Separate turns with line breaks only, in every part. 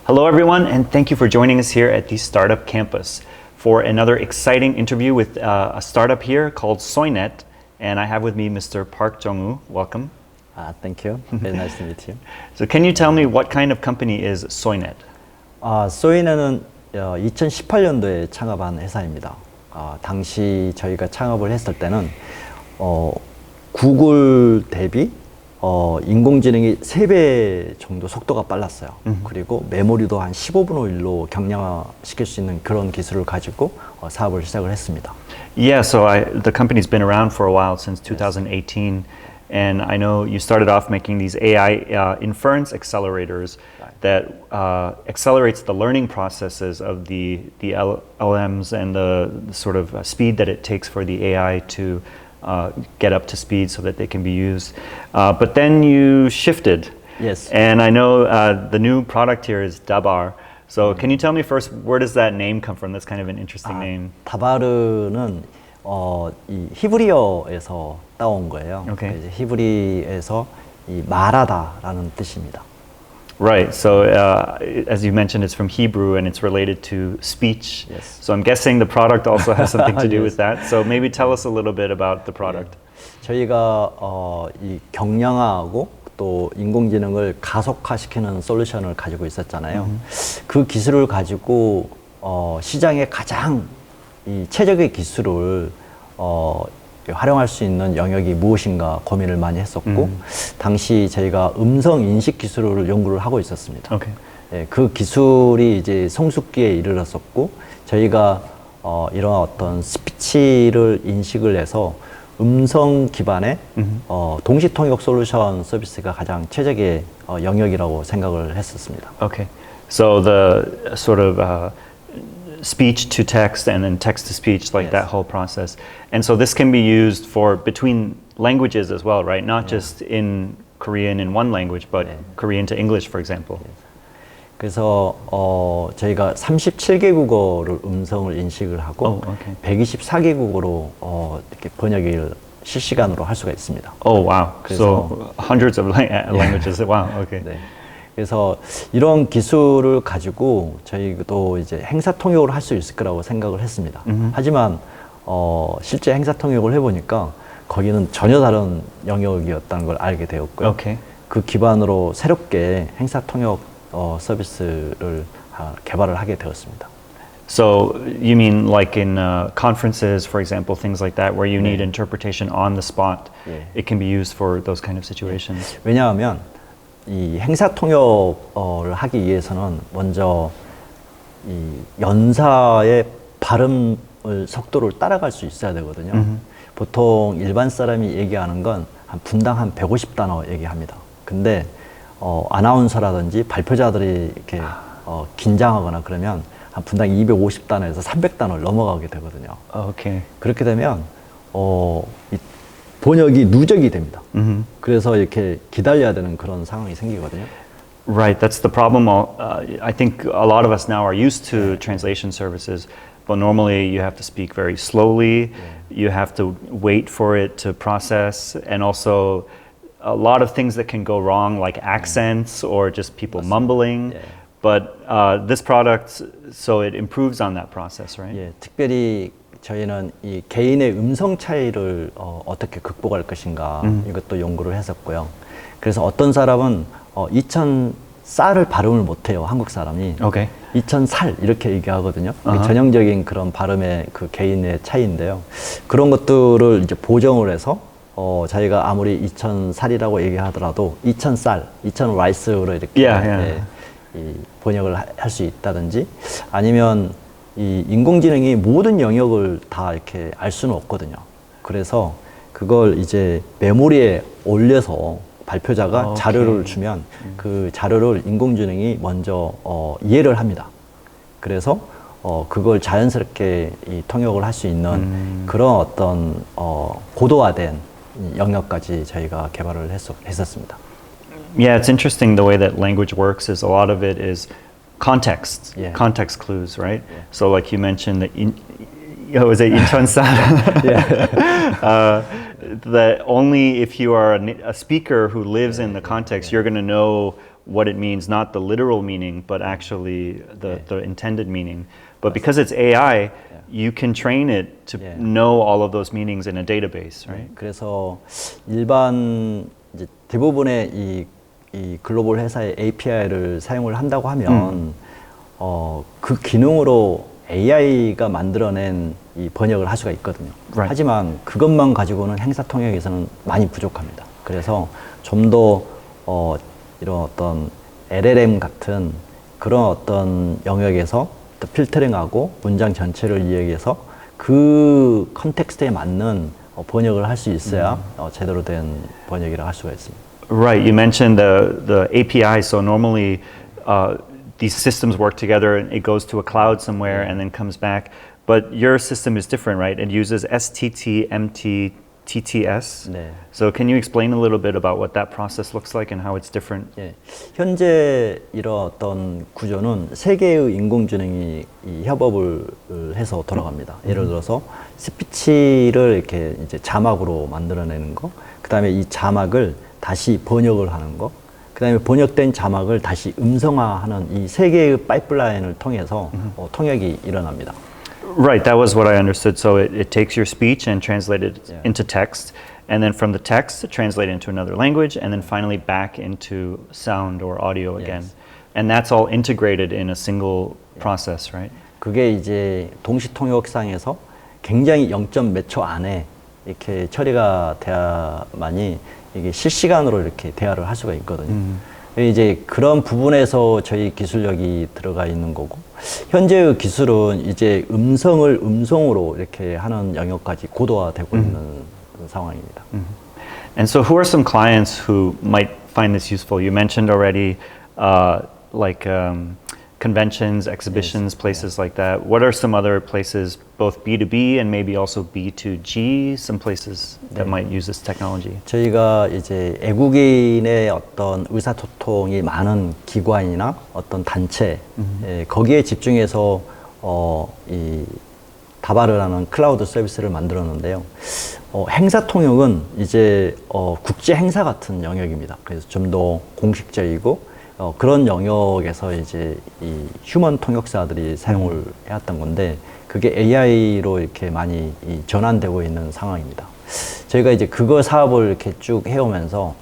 Hello, everyone, and thank you for joining us here at the Startup Campus for another exciting interview with a startup here called Soynet. And I have with me Mr. Park Jung-woo. Welcome.
Thank you. Very nice to meet you.
So can you tell me what kind of company is Soynet?
소이넷은 2018년도에 창업한 회사입니다. 당시 저희가 창업을 했을 때는 구글 대비 인공지능이 3배 정도 속도가 빨랐어요. 그리고 메모리도 한 15분의 1로 경량화시킬 수 있는 그런 기술을 가지고 사업을 시작을 했습니다.
Yeah, so the company's been around for a while, since 2018. And I know you started off making these AI inference accelerators that accelerates the learning processes of the LLMs and the sort of speed that it takes for the AI to get up to speed so that they can be used. But then you shifted.
Yes.
And I know the new product here is Dabar. So can you tell me first, where does that name come from? That's kind of an interesting name.
다바르는 이 히브리어에서 따온 거예요.
Okay.
이제 히브리에서 이 말하다라는 뜻입니다.
Right. So as you mentioned, it's from Hebrew and it's related to speech.
Yes.
So I'm guessing the product also has something to do
Yes.
with that. So maybe tell us a little bit about the product.
저희가 이 경량화하고 또 인공지능을 가속화시키는 솔루션을 가지고 있었잖아요. 그 기술을 가지고 시장에 가장 이 최적의 기술을 활용할 수 있는 영역이 무엇인가 고민을 많이 했었고 당시 저희가 음성 인식 기술을 연구를 하고 있었습니다.
Okay.
예, 그 기술이 이제 성숙기에 이르렀었고 저희가 이런 어떤 스피치를 인식을 해서 음성 기반의 동시 통역 솔루션 서비스가 가장 최적의 영역이라고 생각을 했었습니다.
Okay. So the sort of speech to text and then text to speech, like
Yes.
that whole process. And so this can be used for between languages as well, right? Not just in Korean in one language, but Korean to English, for example.
그래서 저희가 37개 국어를 음성을 인식을 하고
okay.
124개국어로 이렇게 번역을 실시간으로 할 수가 있습니다.
Oh, wow.
그래서-
So hundreds of languages. Wow. Okay.
네. 그래서 이런 기술을 가지고 저희도 이제 행사 통역을 할 수 있을 거라고 생각을 했습니다. 하지만 실제 행사 통역을 해보니까 거기는 전혀 다른 영역이었다는 걸 알게 되었고요.
Okay.
그 기반으로 새롭게 행사 통역 서비스를 개발을 하게 되었습니다.
So you mean like in conferences, for example, things like that, where you need interpretation on the spot?
예.
It can be used for those kind of situations.
왜냐하면 이 행사 통역을 하기 위해서는 먼저 이 연사의 발음 속도를 따라갈 수 있어야 되거든요. 보통 일반 사람이 얘기하는 건 한 분당 한 150단어 얘기합니다. 근데 아나운서라든지 발표자들이 이렇게 긴장하거나 그러면 한 분당 250단어에서 300단어를 넘어가게 되거든요.
Okay.
그렇게 되면 이 번역이 누적이 됩니다. 그래서 이렇게 기다려야 되는 그런 상황이 생기거든요.
Right, that's the problem. I think a lot of us now are used to translation services, but normally you have to speak very slowly, you have to wait for it to process, and also a lot of things that can go wrong, like accents or just people mumbling. But this product, so it improves on that process, right?
예, 특별히 저희는 이 개인의 음성 차이를 어떻게 극복할 것인가 이것도 연구를 했었고요. 그래서 어떤 사람은 2000쌀을 발음을 못해요. 한국 사람이.
Okay.
2000살 이렇게 얘기하거든요. 전형적인 그런 발음의 그 개인의 차이인데요. 그런 것들을 이제 보정을 해서 자기가 아무리 2000살이라고 얘기하더라도 2000쌀, 2000라이스로 이렇게 이 번역을 할 수 있다든지 아니면 이 인공지능이 모든 영역을 다 이렇게 알 수는 없거든요. 그래서 그걸 이제 메모리에 올려서 발표자가 자료를 주면 그 자료를 인공지능이 먼저 이해를 합니다. 그래서 그걸 자연스럽게 이 통역을 할 수 있는 그런 어떤 고도화된 영역까지 저희가 개발을 했었습니다.
Yeah, it's interesting the way that language works is a lot of it is context, context clues, right? So like you mentioned that was it 인천산? That only if you are a speaker who lives in the context, you're going to know what it means, not the literal meaning, but actually the intended meaning. But because it's AI, you can train it to know all of those meanings in a database, right?
그래서 일반 이제 대부분의 이 글로벌 회사의 API를 사용을 한다고 하면 그 기능으로 AI가 만들어낸 이 번역을 할 수가 있거든요.
Right.
하지만 그것만 가지고는 행사 통역에서는 많이 부족합니다. 그래서 좀 더 이런 어떤 LLM 같은 그런 어떤 영역에서 또 필터링하고 문장 전체를 이해해서 그 컨텍스트에 맞는 번역을 할 수 있어야 제대로 된 번역이라고 할 수가 있습니다.
Right. You mentioned the API. So normally these systems work together and it goes to a cloud somewhere and then comes back. But your system is different, right? It uses STT, MT, TTS.
네.
So can you explain a little bit about what that process looks like and how it's different?
예, 현재 이런 어떤 구조는 세 개의 인공지능이 이 협업을 해서 돌아갑니다. 예를 들어서 스피치를 이렇게 이제 자막으로 만들어내는 거, 그 다음에 이 자막을 다시 번역을 하는 거, 그 다음에 번역된 자막을 다시 음성화하는 이 세 개의 파이프라인을 통해서 통역이 일어납니다.
Right, that was what I understood. So it takes your speech and translates it into text, and then from the text, translate it into another language, and then finally back into sound or audio again. And that's all integrated in a single process, right?
그게 이제 동시 통역상에서 굉장히 0. 몇 초 안에 이렇게 처리가 돼야만이 이게 실시간으로 이렇게 대화를 할 수가 있거든요. 이제 그런 부분에서 저희 기술력이 들어가 있는 거고, 현재의 기술은 이제 음성을 음성으로 이렇게 하는 영역까지 고도화되고 있는 상황입니다.
And so who are some clients who might find this useful? You mentioned already like conventions, exhibitions, places like that. What are some other places, both B2B and maybe also B2G, some places that might use this technology?
저희가 이제 외국인의 어떤 의사소통이 많은 기관이나 어떤 단체, 거기에 집중해서 이 다발을 하는 클라우드 서비스를 만들었는데요. 행사 통역은 이제 국제 행사 같은 영역입니다. 그래서 좀 더 공식적이고 그런 영역에서 이제 이 휴먼 통역사들이 사용을 해왔던 건데, 그게 AI로 이렇게 많이 전환되고 있는 상황입니다. 저희가 이제 그거 사업을 이렇게 쭉 해오면서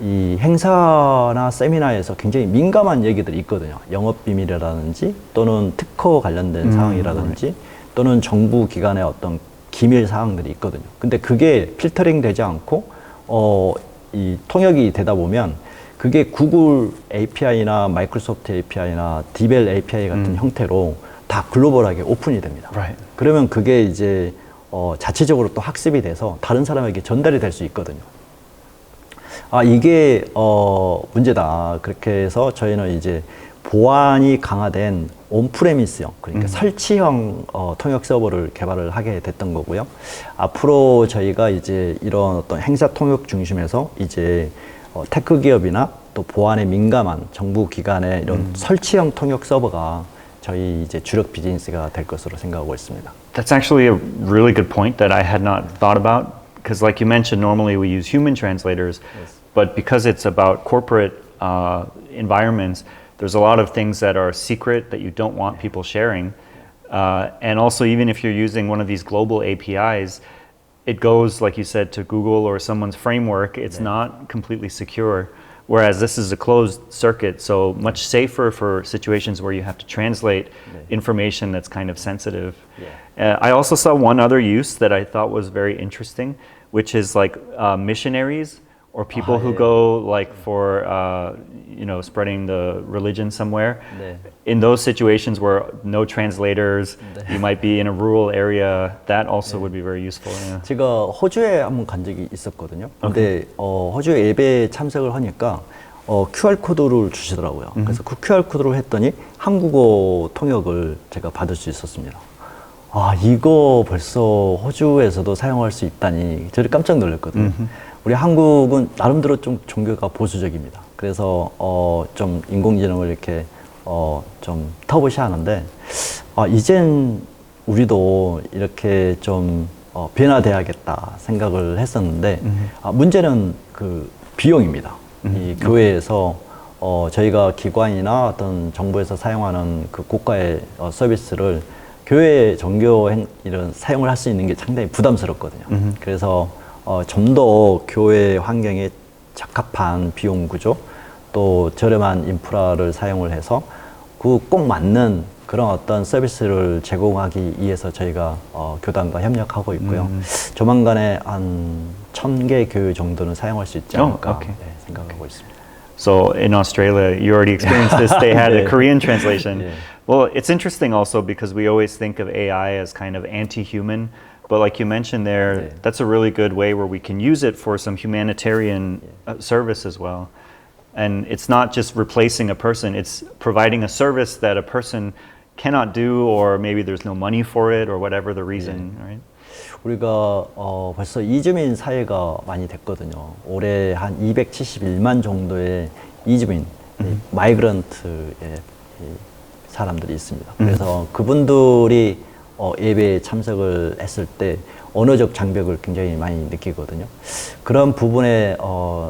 이 행사나 세미나에서 굉장히 민감한 얘기들이 있거든요. 영업 비밀이라든지 또는 특허 관련된 사항이라든지 또는 정부 기관의 어떤 기밀 사항들이 있거든요. 근데 그게 필터링 되지 않고 이 통역이 되다 보면 그게 구글 API나 마이크로소프트 API나 디벨 API 같은 형태로 다 글로벌하게 오픈이 됩니다.
Right.
그러면 그게 이제 자체적으로 또 학습이 돼서 다른 사람에게 전달이 될 수 있거든요. 아, 이게 문제다. 그렇게 해서 저희는 이제 보안이 강화된 온프레미스형, 그러니까 설치형 통역 서버를 개발을 하게 됐던 거고요. 앞으로 저희가 이제 이런 어떤 행사 통역 중심에서 이제 테크 기업이나 또 보안에 민감한 정부 기관의 이런 설치형 통역 서버가 저희 이제 주력 비즈니스가 될 것으로 생각하고 있습니다.
That's actually a really good point that I had not thought about, because like you mentioned, normally we use human translators, but because it's about corporate environments, there's a lot of things that are secret that you don't want people sharing. And also, even if you're using one of these global APIs, it goes, like you said, to Google or someone's framework. It's not completely secure. Whereas this is a closed circuit, so much safer for situations where you have to translate information that's kind of sensitive. I also saw one other use that I thought was very interesting, which is like missionaries or people who go like for spreading the religion somewhere. In those situations where no translators, you might be in a rural area, that also would be very useful. Yeah.
제가 호주에 한번 간 적이 있었거든요. 근데 호주 예배에 참석을 하니까 QR 코드를 주시더라고요. 그래서 그 QR 코드를 했더니 한국어 통역을 제가 받을 수 있었습니다. 아, 이거 벌써 호주에서도 사용할 수 있다니 저를 깜짝 놀랐거든요. 우리 한국은 나름대로 좀 종교가 보수적입니다. 그래서 좀 인공지능을 이렇게 좀 터부시하는데 이젠 우리도 이렇게 좀 변화돼야겠다 생각을 했었는데 문제는 그 비용입니다. 이 교회에서 저희가 기관이나 어떤 정부에서 사용하는 그 고가의 서비스를 교회 종교 이런 사용을 할 수 있는 게 상당히 부담스럽거든요. 그래서 좀 더 교회 환경에 적합한 비용 구조, 또 저렴한 인프라를 사용을 해서 그 꼭 맞는 그런 어떤 서비스를 제공하기 위해서 저희가 교단과 협력하고 있고요. 조만간에 한 1,000개 교회 정도는 사용할 수 있지 않을까 생각하고 있습니다.
So in Australia, you already experienced this. They had a
네.
Korean translation.
네.
Well, it's interesting also because we always think of AI as kind of anti-human, but like you mentioned there,
네.
that's a really good way where we can use it for some humanitarian service as well. And it's not just replacing a person; it's providing a service that a person cannot do, or maybe there's no money for it, or whatever the reason, right?
우리가 벌써 이주민 사회가 많이 됐거든요. 올해 한 271만 정도의 이주민, 마이그런트의 사람들이 있습니다. 그래서 그분들이 예배에 참석을 했을 때 언어적 장벽을 굉장히 많이 느끼거든요. 그런 부분에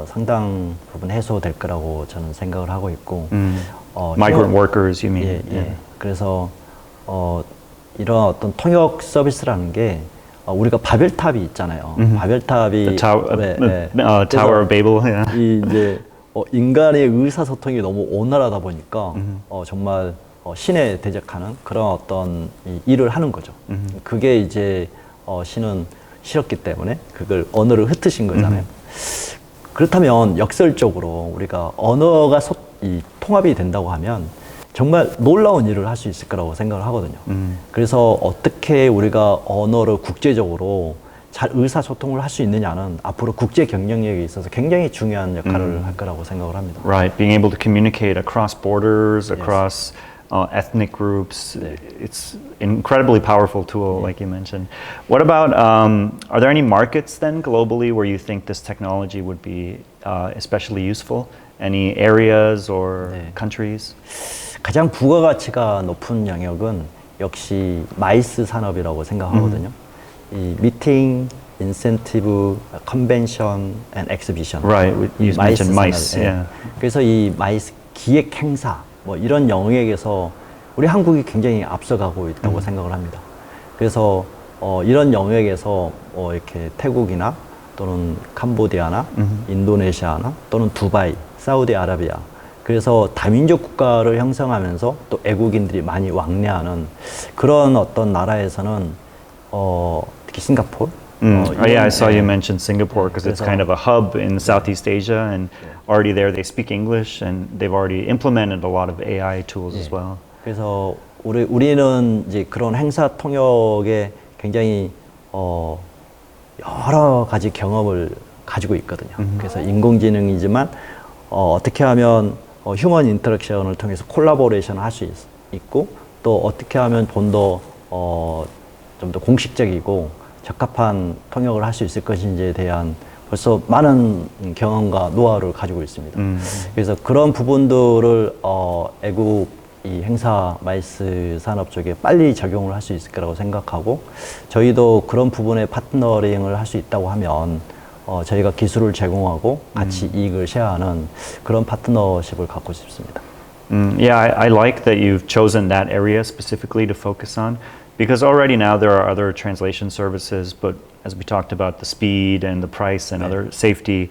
상당 부분 해소될 거라고 저는 생각을 하고 있고
Migrant workers, you mean?
예. 그래서 이런 어떤 통역 서비스라는 게 우리가 바벨탑이 있잖아요. 바벨탑이
The Tower of Babel. Yeah.
이 이제 인간의 의사소통이 너무 온화하다 보니까 정말 신에 대적하는 그런 어떤 일을 하는 거죠. 그게 이제 신은 싫었기 때문에 그걸 언어를 흩으신 거잖아요. 그렇다면 역설적으로 우리가 언어가 통합이 된다고 하면 정말 놀라운 일을 할 수 있을 거라고 생각을 하거든요. 그래서 어떻게 우리가 언어를 국제적으로 잘 의사소통을 할 수 있느냐는 앞으로 국제 경쟁력에 있어서 굉장히 중요한 역할을 할 거라고 생각을 합니다.
Right, being able to communicate across borders, across ethnic groups, it's an incredibly powerful tool, like you mentioned. What about, are there any markets then globally where you think this technology would be especially useful? Any areas or countries?
가장 부가가치가 높은 영역은 역시 마이스 산업이라고 생각하거든요. 이 미팅, 인센티브, 컨벤션, 앤 엑스비션.
Right, you mentioned MICE.
산업,
Yeah.
그래서 이 마이스 기획 행사 뭐 이런 영역에서 우리 한국이 굉장히 앞서가고 있다고 생각을 합니다. 그래서 이런 영역에서 이렇게 태국이나 또는 캄보디아나 인도네시아나 또는 두바이, 사우디아라비아 그래서 다민족 국가를 형성하면서 또 애국인들이 많이 왕래하는 그런 어떤 나라에서는 특히 싱가포르
Yeah, I saw you mention Singapore because it's kind of a hub in Southeast Asia, and already there they speak English, and they've already implemented a lot of AI tools as well.
그래서 우리는 이제 그런 행사 통역에 굉장히 여러 가지 경험을 가지고 있거든요. 그래서 인공지능이지만 어떻게 하면 휴먼 인터랙션을 통해서 콜라보레이션을 할 수 있고 또 어떻게 하면 좀 더 공식적이고 적합한 통역을 할 수 있을 것인지에 대한 벌써 많은 경험과 노하우를 가지고 있습니다. 그래서 그런 부분들을 애국 이 행사 마이스 산업 쪽에 빨리 적용을 할 수 있을 거라고 생각하고 저희도 그런 부분에 파트너링을 할 수 있다고 하면 저희가 기술을 제공하고 같이 이익을 쉐어하는 그런 파트너십을 갖고 싶습니다.
Yeah, I like that you've chosen that area specifically to focus on because already now there are other translation services, but as we talked about the speed and the price and other safety,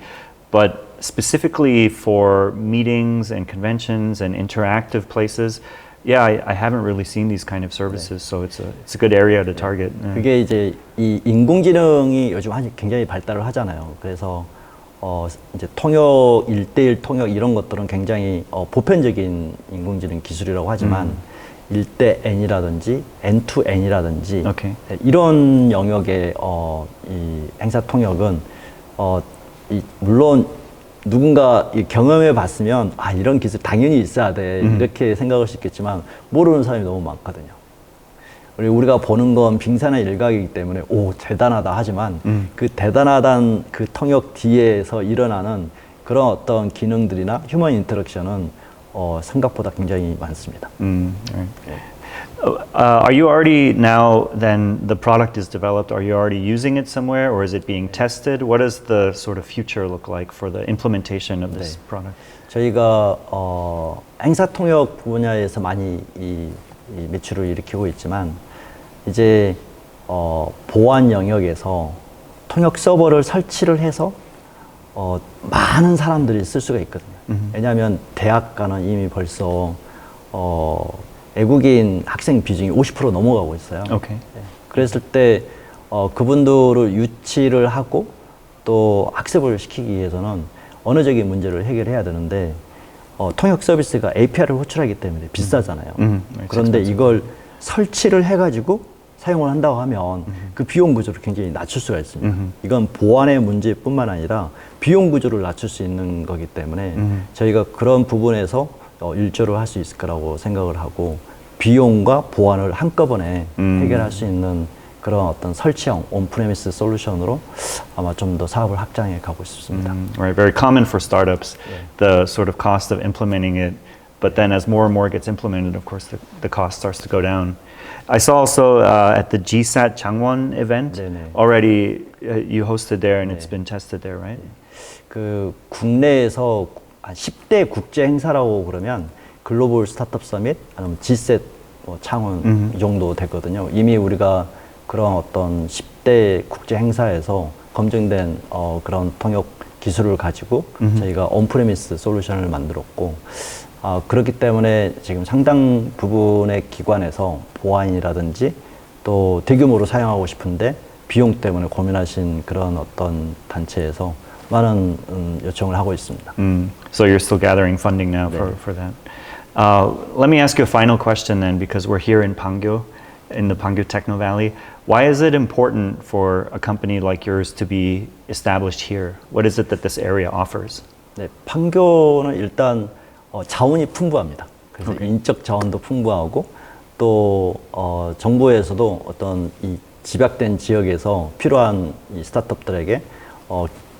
but specifically for meetings and conventions and interactive places, yeah, I haven't really seen these kind of services, so it's a good area to target.
그게 이제 이 인공지능이 요즘 굉장히 발달을 하잖아요. 그래서 이제 통역 1대1 통역 이런 것들은 굉장히 보편적인 인공지능 기술이라고 하지만 1대 N이라든지 N2N이라든지 이런 영역의 이 행사 통역은 물론 누군가 경험해 봤으면 이런 기술 당연히 있어야 돼 이렇게 생각할 수 있겠지만 모르는 사람이 너무 많거든요. 우리가 보는 건 빙산의 일각이기 때문에 대단하다 하지만 그 대단하다는 그 통역 뒤에서 일어나는 그런 어떤 기능들이나 휴먼 인터랙션은 생각보다 굉장히 많습니다.
Right. Are you already now, then the product is developed, are you already using it somewhere or is it being tested? What does the sort of future look like for the implementation of this product?
저희가 행사 통역 분야에서 많이 이 매출을 일으키고 있지만 이제 보안 영역에서 통역 서버를 설치를 해서 많은 사람들이 쓸 수가 있거든요. 왜냐하면 대학가는 이미 벌써 외국인 학생 비중이 50% 넘어가고 있어요.
Okay.
그랬을 때 그분들을 유치를 하고 또 학습을 시키기 위해서는 언어적인 문제를 해결해야 되는데 통역 서비스가 API를 호출하기 때문에 비싸잖아요. 그런데 이걸 설치를 해가지고 사용을 한다고 하면 그 비용 구조를 굉장히 낮출 수가 있습니다. 이건 보안의 문제뿐만 아니라 비용 구조를 낮출 수 있는 거기 때문에 저희가 그런 부분에서 일조를 할 수 있을 거라고 생각을 하고 비용과 보안을 한꺼번에 해결할 수 있는 그런 어떤 설치형 온프레미스 솔루션으로 아마 좀 더 사업을 확장해 가고 싶습니다.
Right, very common for startups, the sort of cost of implementing it, but then as more and more gets implemented, of course, the cost starts to go down. I saw also at the GSAT Changwon event, already you hosted there and it's been tested there, right?
그 국내에서 한 10대 국제 행사라고 그러면 글로벌 스타트업 서밋 아니면 G셋 창원 이 정도 됐거든요. 이미 우리가 그런 어떤 10대 국제 행사에서 검증된 그런 통역 기술을 가지고 저희가 온프레미스 솔루션을 만들었고 그렇기 때문에 지금 상당 부분의 기관에서 보안이라든지 또 대규모로 사용하고 싶은데 비용 때문에 고민하신 그런 어떤 단체에서 많은 요청을 하고 있습니다.
So you're still gathering funding now for that. Let me ask you a final question then, because we're here in Pangyo, in the Pangyo Techno Valley. Why is it important for a company like yours to be established here? What is it that this area offers?
네, 판교는 일단 자원이 풍부합니다. 그래서 인적 자원도 풍부하고 또 정부에서도 어떤 이 집약된 지역에서 필요한 이 스타트업들에게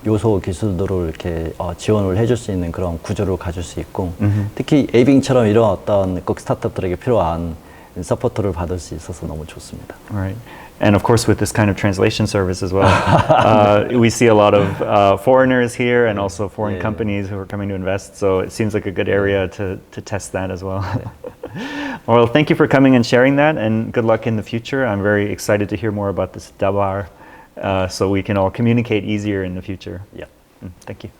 요소 기술들을 이렇게 지원을 해줄 수 있는 그런 구조를 가질 수 있고 특히 에이빙처럼 이런 어떤 꼭 스타트업들에게 필요한 서포트를 받을 수 있어서 너무 좋습니다.
Right. And of course, with this kind of translation service as well, we see a lot of foreigners here and also foreign companies who are coming to invest. So it seems like a good area to test that as well. Well, thank you for coming and sharing that, and good luck in the future. I'm very excited to hear more about this Dabar, so we can all communicate easier in the future.
Yeah.
Thank you.